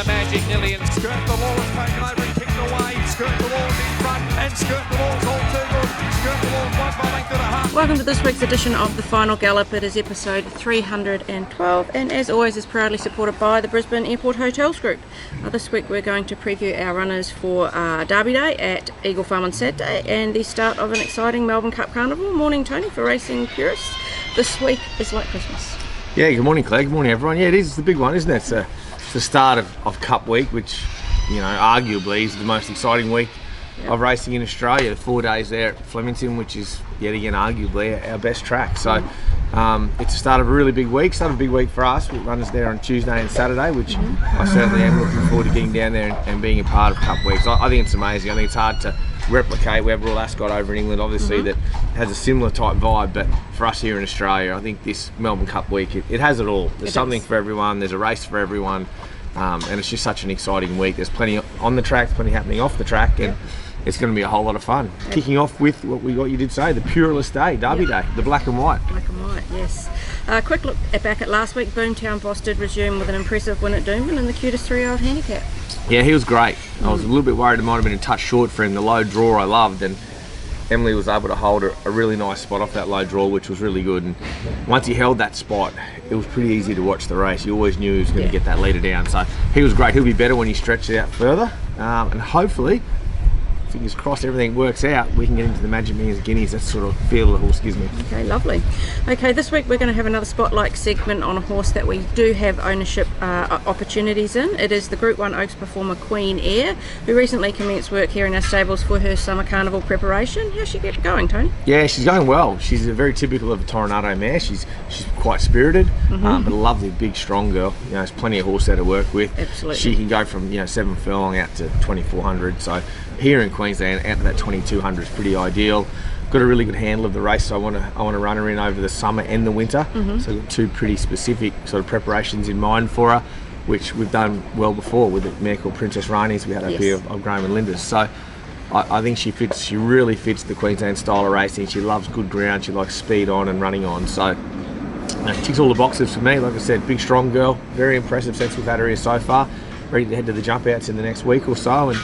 the Magic Millions. Skirt the wall has taken over and kicked away. Skirt the wall's in front and Skirt the wall's all too good. Skirt the wall's won by length and a half. Welcome to this week's edition of the Final Gallop. It is episode 312 and as always is proudly supported by the Brisbane Airport Hotels Group. This week we're going to preview our runners for Derby Day at Eagle Farm on Saturday and the start of an exciting Melbourne Cup Carnival. Morning Tony for racing purists. This week is like Christmas. Yeah, good morning Craig, good morning everyone. Yeah, it is the big one, isn't it? It's the start of Cup Week, which, you know, arguably is the most exciting week of racing in Australia. 4 days there at Flemington, which is yet again arguably our best track. So it's the start of a really big week, for us. We runners there on Tuesday and Saturday, which I certainly am looking forward to getting down there and being a part of Cup Week. So I think it's amazing. I think it's hard to replicate. We have Royal Ascot over in England, obviously, that has a similar type vibe, but for us here in Australia, I think this Melbourne Cup Week, it has it all. There's something for everyone, there's a race for everyone, and it's just such an exciting week. There's plenty on the track, plenty happening off the track, and it's going to be a whole lot of fun. Kicking off with what you did say, the Pureless Day, Derby Day, the black and white. Black and white, yes. Quick look back at last week. Boomtown Boss did resume with an impressive win at Doomben in the cutest 3-year-old handicap. Yeah, he was great. I was a little bit worried it might have been a touch short for him. The low draw I loved, and Emily was able to hold a really nice spot off that low draw, which was really good. And once he held that spot, it was pretty easy to watch the race. You always knew he was going to get that leader down. So he was great. He'll be better when he stretches it out further, and hopefully, fingers crossed, everything works out, we can get into the Magic Millions Guineas. That's sort of feel the horse gives me. Okay, lovely. Okay, this week we're going to have another spotlight segment on a horse that we do have ownership opportunities in. It is the Group 1 Oaks performer Queen Air, who recently commenced work here in our stables for her summer carnival preparation. How's she going, Tony? Yeah, she's going well. She's very typical of a Toronado mare. She's quite spirited, but a lovely, big, strong girl. You know, there's plenty of horse there to work with. Absolutely. She can go from 7 furlong out to 2,400. So here in Queensland, out to that 2,200 is pretty ideal. Got a really good handle of the race, so I want to run her in over the summer and the winter. So I've got two pretty specific sort of preparations in mind for her, which we've done well before with a mare called Princess Rani's we had up here of Graham and Linda's. So I think she really fits the Queensland style of racing. She loves good ground, she likes speed on and running on. So ticks all the boxes for me. Like I said, big strong girl, very impressive since we've had her here so far. Ready to head to the jump outs in the next week or so and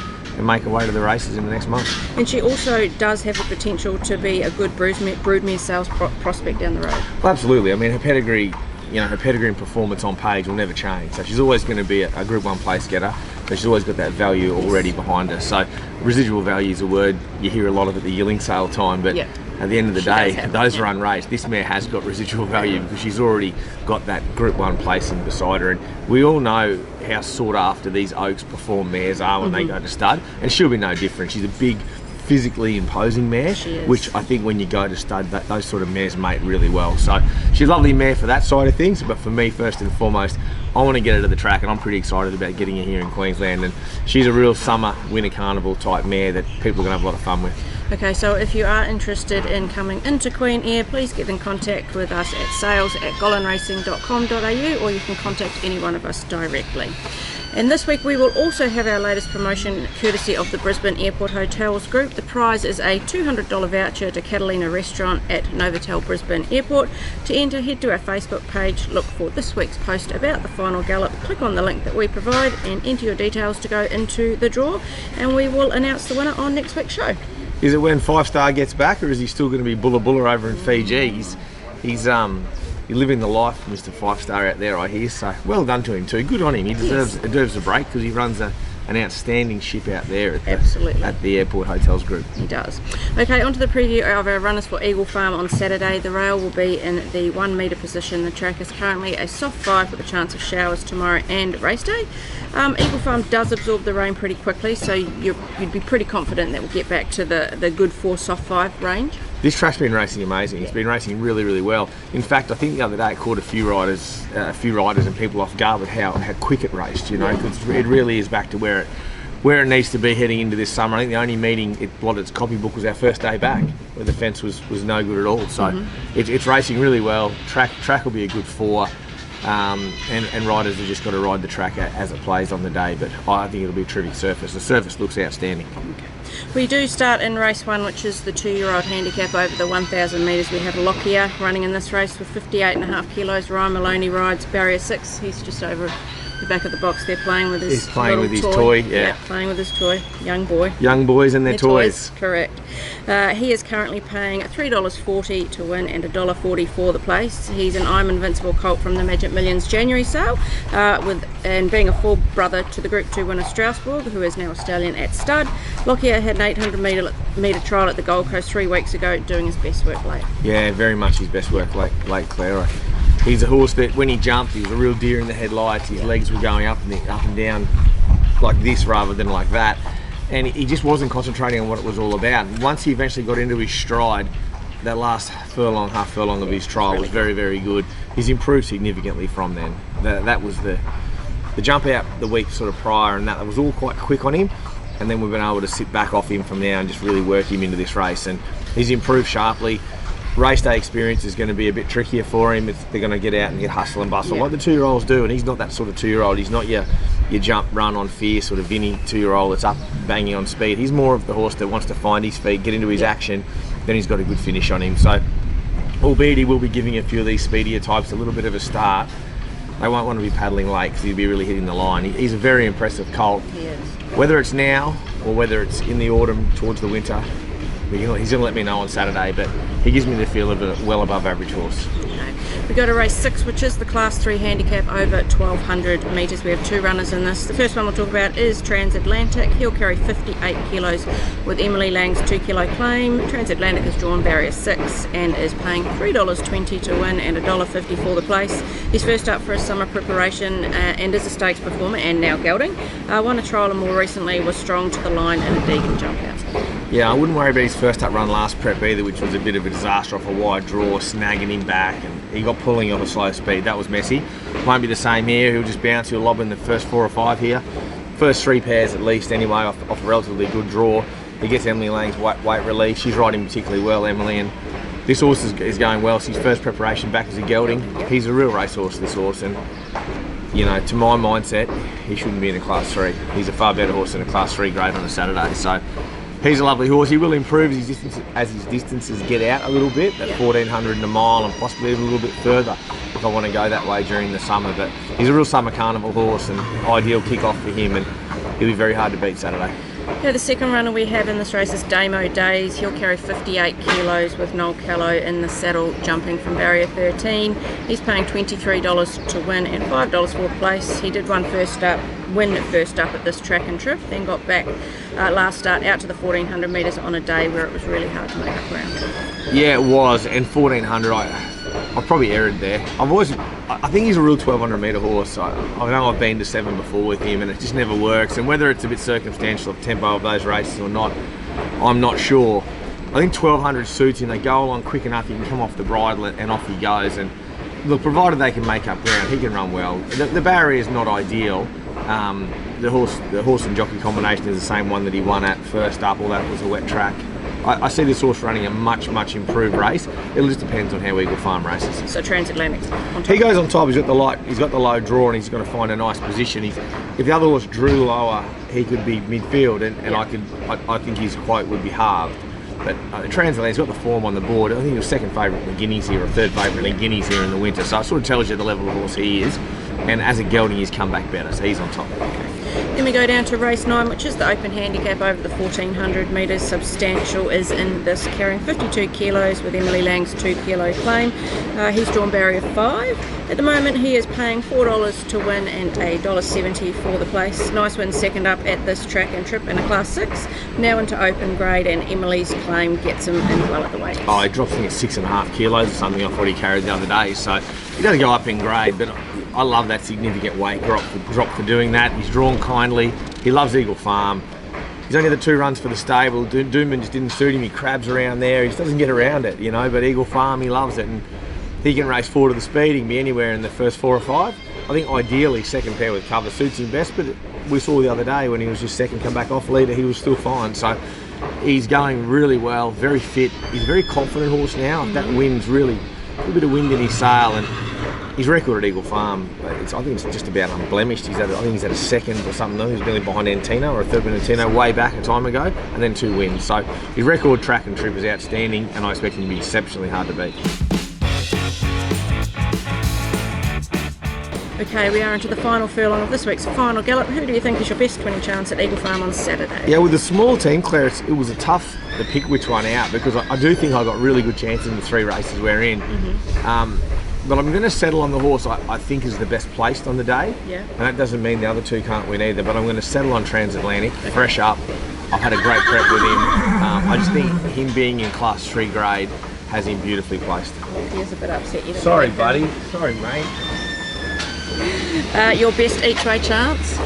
make her way to the races in the next month. And she also does have the potential to be a good broodmare sales prospect down the road. Well, absolutely. I mean, her pedigree and performance on page will never change. So she's always going to be a Group 1 place getter, but she's always got that value already behind her. So residual value is a word you hear a lot of at the yearling sale time, but at the end of the day, those are unraced. This mare has got residual value because she's already got that Group 1 placing beside her, and we all know how sought after these Oaks perform mares are when they go to stud, and she'll be no different. She's a big, physically imposing mare, which I think when you go to stud, those sort of mares mate really well. So she's a lovely mare for that side of things, but for me, first and foremost, I want to get her to the track, and I'm pretty excited about getting her here in Queensland. And she's a real summer winter carnival type mare that people are going to have a lot of fun with. Okay, so if you are interested in coming into Queen Air, please get in contact with us at sales@gollanracing.com.au, or you can contact any one of us directly. And this week we will also have our latest promotion courtesy of the Brisbane Airport Hotels Group. The prize is a $200 voucher to Catalina Restaurant at Novotel Brisbane Airport. To enter, head to our Facebook page, look for this week's post about the Final Gallop, click on the link that we provide and enter your details to go into the draw, and we will announce the winner on next week's show. Is it when 5 Star gets back, or is he still going to be Bulla Bulla over in Fiji? He's living the life, Mr. 5 Star out there, I hear. So well done to him too. Good on him. He deserves a break because he runs an outstanding ship out there at the Airport Hotels Group. He does. Okay, on to the preview of our runners for Eagle Farm on Saturday. The rail will be in the 1 metre position. The track is currently a soft 5 with a chance of showers tomorrow and race day. Eagle Farm does absorb the rain pretty quickly, so you'd be pretty confident that we'll get back to the good 4 soft 5 range. This track's been racing amazing. It's been racing really, really well. In fact, I think the other day it caught a few riders and people off guard with how quick it raced. You know, it really is back to where it needs to be heading into this summer. I think the only meeting it blotted its copybook was our first day back, where the fence was no good at all. So it's racing really well. Track will be a good 4. And riders have just got to ride the track as it plays on the day, but I think it'll be a terrific surface. The surface looks outstanding. Okay. We do start in race 1, which is the 2-year-old handicap over the 1,000 metres. We have Lockyer running in this race with 58.5 kilos. Ryan Maloney rides barrier 6. He's just over the back of the box there playing with his He's playing little with his toy, yeah. Playing with his toy. Young boy. Young boys and their toys. Correct. He is currently paying $3.40 to win and $1.40 for the place. He's an I'm Invincible colt from the Magic Millions January sale, and being a full brother to the Group 2 winner Strasbourg, who is now a stallion at stud. Lockyer had an 800 metre trial at the Gold Coast 3 weeks ago, doing his best work late. Yeah, very much his best work late, Claire. He's a horse that when he jumped, he was a real deer in the headlights. His legs were going up and down like this rather than like that. And he just wasn't concentrating on what it was all about. Once he eventually got into his stride, that last half furlong of his trial was very, very good. He's improved significantly from then. That was the jump out the week sort of prior, and that was all quite quick on him. And then we've been able to sit back off him from now and just really work him into this race. And he's improved sharply. Race day experience is going to be a bit trickier for him. They're going to get out and get hustle and bustle like the 2-year-olds do, and he's not that sort of 2-year-old. He's not your jump, run on fear sort of Vinny 2-year-old that's up banging on speed. He's more of the horse that wants to find his feet, get into his action, then he's got a good finish on him. So, albeit he will be giving a few of these speedier types a little bit of a start, they won't want to be paddling late because he'll be really hitting the line. He's a very impressive colt. He is. Whether it's now or whether it's in the autumn towards the winter, he's going to let me know on Saturday, but he gives me the feel of a well above average horse. Okay. We go to race 6, which is the Class 3 handicap over 1,200 metres. We have 2 runners in this. The first one we'll talk about is Transatlantic. He'll carry 58 kilos with Emily Lang's 2 kilo claim. Transatlantic has drawn barrier 6 and is paying $3.20 to win and $1.50 for the place. He's first up for his summer preparation and is a stakes performer and now gelding. Won a trial and more recently was strong to the line in a Deegan jump out. Yeah, I wouldn't worry about his first up run last prep either, which was a bit of a disaster off a wide draw, snagging him back, and he got pulling off a slow speed. That was messy. Won't be the same here. He'll just bounce. He'll lob in the first 4 or 5 here. First 3 pairs at least anyway, off a relatively good draw. He gets Emily Lang's weight relief. She's riding particularly well, Emily, and this horse is going well. It's his first preparation back as a gelding. He's a real racehorse, this horse, and you know, to my mindset, he shouldn't be in a Class 3. He's a far better horse than a Class 3 grade on a Saturday. So he's a lovely horse. He will improve his distance as his distances get out a little bit, that 1,400 and a mile, and possibly even a little bit further if I want to go that way during the summer. But he's a real summer carnival horse and ideal kick-off for him, and he'll be very hard to beat Saturday. Yeah, the second runner we have in this race is Damo Days. He'll carry 58 kilos with Noel Callow in the saddle, jumping from barrier 13. He's paying $23 to win and $5 for the place. He did win first up at this track and trip, then got back last start out to the 1,400 metres on a day where it was really hard to make up ground. Yeah, it was, and 1,400, I probably erred there. I think he's a real 1,200 metre horse. I know I've been to 7 before with him, and it just never works. And whether it's a bit circumstantial of tempo of those races or not, I'm not sure. I think 1,200 suits him. They go along quick enough. He can come off the bridle and off he goes. And look, provided they can make up ground, he can run well. The barrier is not ideal. The horse and jockey combination is the same one that he won at first up. All that was a wet track. I see this horse running a much improved race. It just depends on how Eagle Farm races. So Transatlantic on top. He goes on top. He's got the low draw, and he's going to find a nice position. If the other horse drew lower, he could be midfield, and I think his quote would be halved. But Transatlantic's got the form on the board. I think he was second favourite in the Guineas here, or third favourite in the Guineas here in the winter. So it sort of tells you the level of horse he is. And as a gelding, he's come back better, so he's on top. Then we go down to race 9, which is the open handicap over the 1,400 metres. Substantial is in this, carrying 52 kilos with Emily Lang's 2 kilo claim. He's drawn barrier 5. At the moment, he is paying $4 to win and $1.70 for the place. Nice win second up at this track and trip in a Class 6. Now into open grade, and Emily's claim gets him in well at the weight. Oh, he drops, I think, at 6.5 kilos or something off what he carried the other day. So he doesn't go up in grade, but I love that significant weight drop for doing that. He's drawn kindly. He loves Eagle Farm. He's only the 2 runs for the stable. Doomman just didn't suit him. He crabs around there. He just doesn't get around it, you know. But Eagle Farm, he loves it, and he can race 4 to the speed. He can be anywhere in the first 4 or 5. I think ideally second pair with cover suits him best. But we saw the other day when he was just second, come back off leader, he was still fine. So he's going really well, very fit. He's a very confident horse now. That wind's really a little bit of wind in his sail, and his record at Eagle Farm, I think it's just about unblemished. I think he's had a second or something. He was nearly behind Antino, or a third behind Antino way back a time ago, and then 2 wins. So his record track and trip is outstanding, and I expect him to be exceptionally hard to beat. Okay, we are into the final furlong of this week's Final Gallop. Who do you think is your best winning chance at Eagle Farm on Saturday? Yeah, with a small team, Claire, it was a tough to pick which one out because I do think I got really good chances in the 3 races we're in. But I'm going to settle on the horse I think is the best placed on the day. Yeah. And that doesn't mean the other 2 can't win either, but I'm going to settle on Transatlantic, fresh up. I've had a great prep with him. I just think him being in Class 3 grade has him beautifully placed. He's a bit upset. You Sorry, buddy. Sorry, mate. Your best each way chance?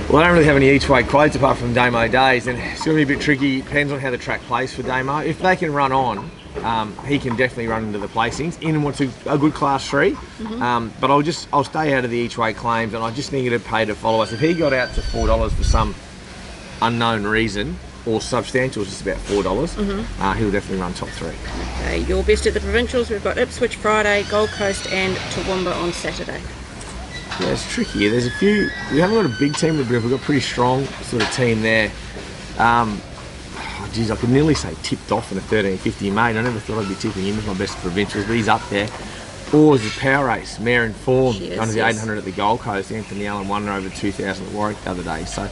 Well, I don't really have any each way quotes apart from Damo Days, and it's going to be a bit tricky. Depends on how the track plays for Damo. If they can run on, he can definitely run into the placings in what's a good Class 3. But I'll stay out of the each way claims, and I just think it'd pay to follow us. If he got out to $4 for some unknown reason, or substantial, just about $4, he'll definitely run top 3. Okay, your best at the provincials. We've got Ipswich Friday, Gold Coast, and Toowoomba on Saturday. Yeah, it's tricky. There's a few. We haven't got a big team, but we've got a pretty strong sort of team there. Geez, I could nearly say tipped off in a 1350 mate. I never thought I'd be tipping him as my best provincials, but he's up there. Or is a power race, Mare in Form, under the 800 at the Gold Coast. Anthony Allen won her over 2,000 at Warwick the other day. So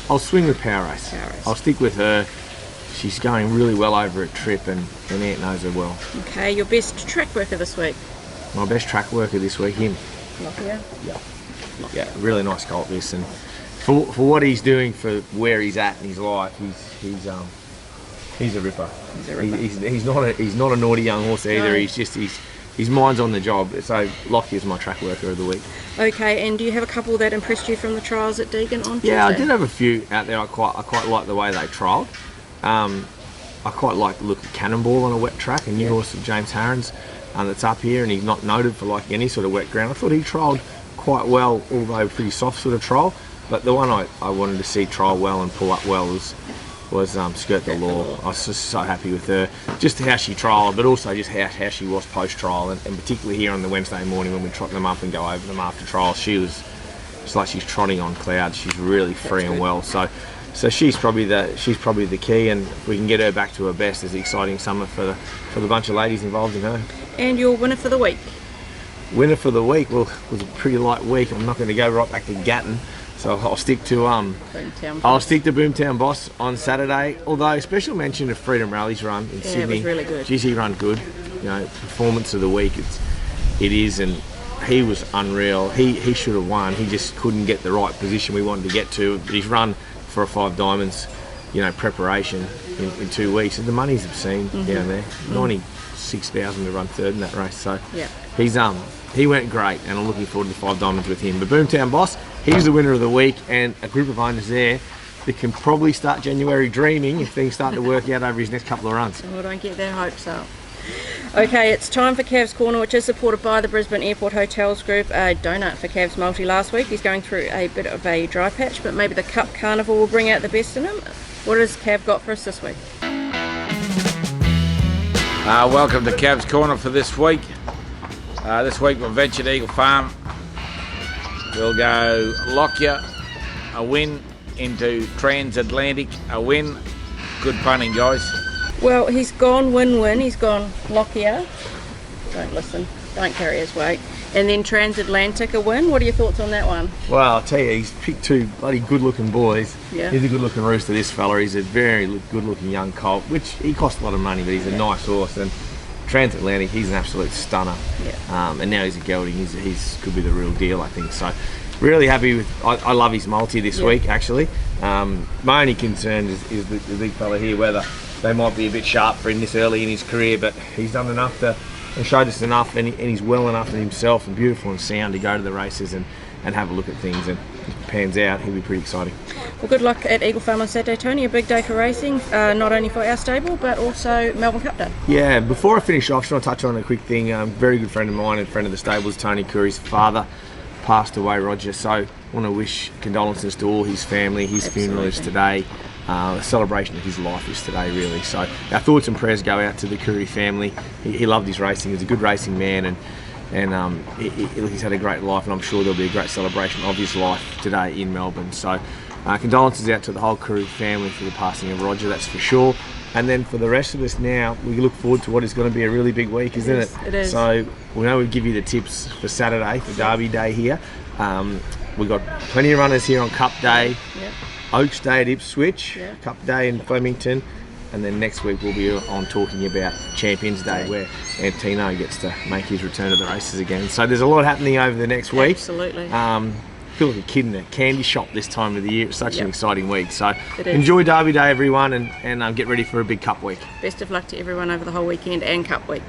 I'll swing with power race. I'll stick with her. She's going really well over at Trip, and Ant knows her well. Okay, your best track worker this week? My best track worker this week, him. Lockyer? Yeah, really nice colt this, and for what he's doing, for where he's at in his life, he's a ripper. He's not a naughty young horse either. No. His mind's on the job. So Lockyer's my track worker of the week. Okay, and do you have a couple that impressed you from the trials at Deagon on Tuesday? Yeah, I did have a few out there. I quite like the way they trialled. I quite like the look at Cannonball on a wet track, a new horse of James Harron's that's up here, and he's not noted for like any sort of wet ground. I thought he trialled quite well, although pretty soft sort of trial. But the one I wanted to see trial well and pull up well was Skirt the Law. I was just so happy with her, just how she trialled, but also just how she was post-trial, and particularly here on the Wednesday morning when we trot them up and go over them after trial. It's like she's trotting on clouds. She's really free and well. So she's probably the key, and if we can get her back to her best, it's an exciting summer for the bunch of ladies involved in her. And your winner for the week? Winner for the week, well, it was a pretty light week. I'm not going to go right back to Gatton, so I'll stick to Boomtown Boss on Saturday. Although special mention of Freedom Rally's run in Sydney. It was really good. Geez, he run good. You know, performance of the week. It is, and he was unreal. He should have won. He just couldn't get the right position we wanted to get to. But he's run for a 5 Diamonds, preparation in 2 weeks, and the money's obscene down there. 96,000 to run 3rd in that race. So he went great, and I'm looking forward to the 5 Diamonds with him. But Boomtown Boss, he's the winner of the week, and a group of owners there that can probably start January dreaming if things start to work out over his next couple of runs. Well, don't get their hopes up. Okay, it's time for Cav's Corner, which is supported by the Brisbane Airport Hotels Group. A donut for Cav's multi last week. He's going through a bit of a dry patch, but maybe the Cup Carnival will bring out the best in him. What has Cav got for us this week? Welcome to Cav's Corner for this week. This week we'll venture to Eagle Farm. We'll go Lockyer, a win, into Transatlantic, a win. Good punning, guys. Well, he's gone win-win. He's gone Lockyer. Don't listen. Don't carry his weight. And then Transatlantic, a win. What are your thoughts on that one? Well, I'll tell you, he's picked 2 bloody good-looking boys. Yeah. He's a good-looking rooster, this fella. He's a very good-looking young colt, which he cost a lot of money, but he's a nice horse. And Transatlantic, he's an absolute stunner. Yeah. And now he's a gelding. He's could be the real deal, I think. So really happy with. I love his multi this week, actually. My only concern is the big fella here, whether they might be a bit sharp for him this early in his career, but he's done enough and showed us enough, and he's well enough in himself and beautiful and sound to go to the races and have a look at things, and if it pans out, he'll be pretty exciting. Well, good luck at Eagle Farm on Saturday, Tony. A big day for racing, not only for our stable, but also Melbourne Cup Day. Yeah, before I finish off, I just want to touch on a quick thing. Very good friend of mine and friend of the stables, Tony Curry's father, passed away, Roger, so I want to wish condolences to all his family. His funeral is today. A celebration of his life is today, really. So our thoughts and prayers go out to the Curry family. He loved his racing. He's a good racing man, and he's had a great life, and I'm sure there'll be a great celebration of his life today in Melbourne. So condolences out to the whole Curry family for the passing of Roger, that's for sure. And then for the rest of us now, we look forward to what is going to be a really big week, isn't it? It is. So we know we give you the tips for Saturday, for Derby Day here. We've got plenty of runners here on Cup Day, Yep. Oaks Day at Ipswich, Yeah. Cup Day in Flemington, and then next week we'll be on talking about Champions Day, where Antino gets to make his return to the races again. So there's a lot happening over the next week. Absolutely. Feel like a kid in a candy shop this time of the year. It's such an exciting week. So It is. enjoy Derby Day, everyone, and get ready for a big Cup week. Best of luck to everyone over the whole weekend and Cup week.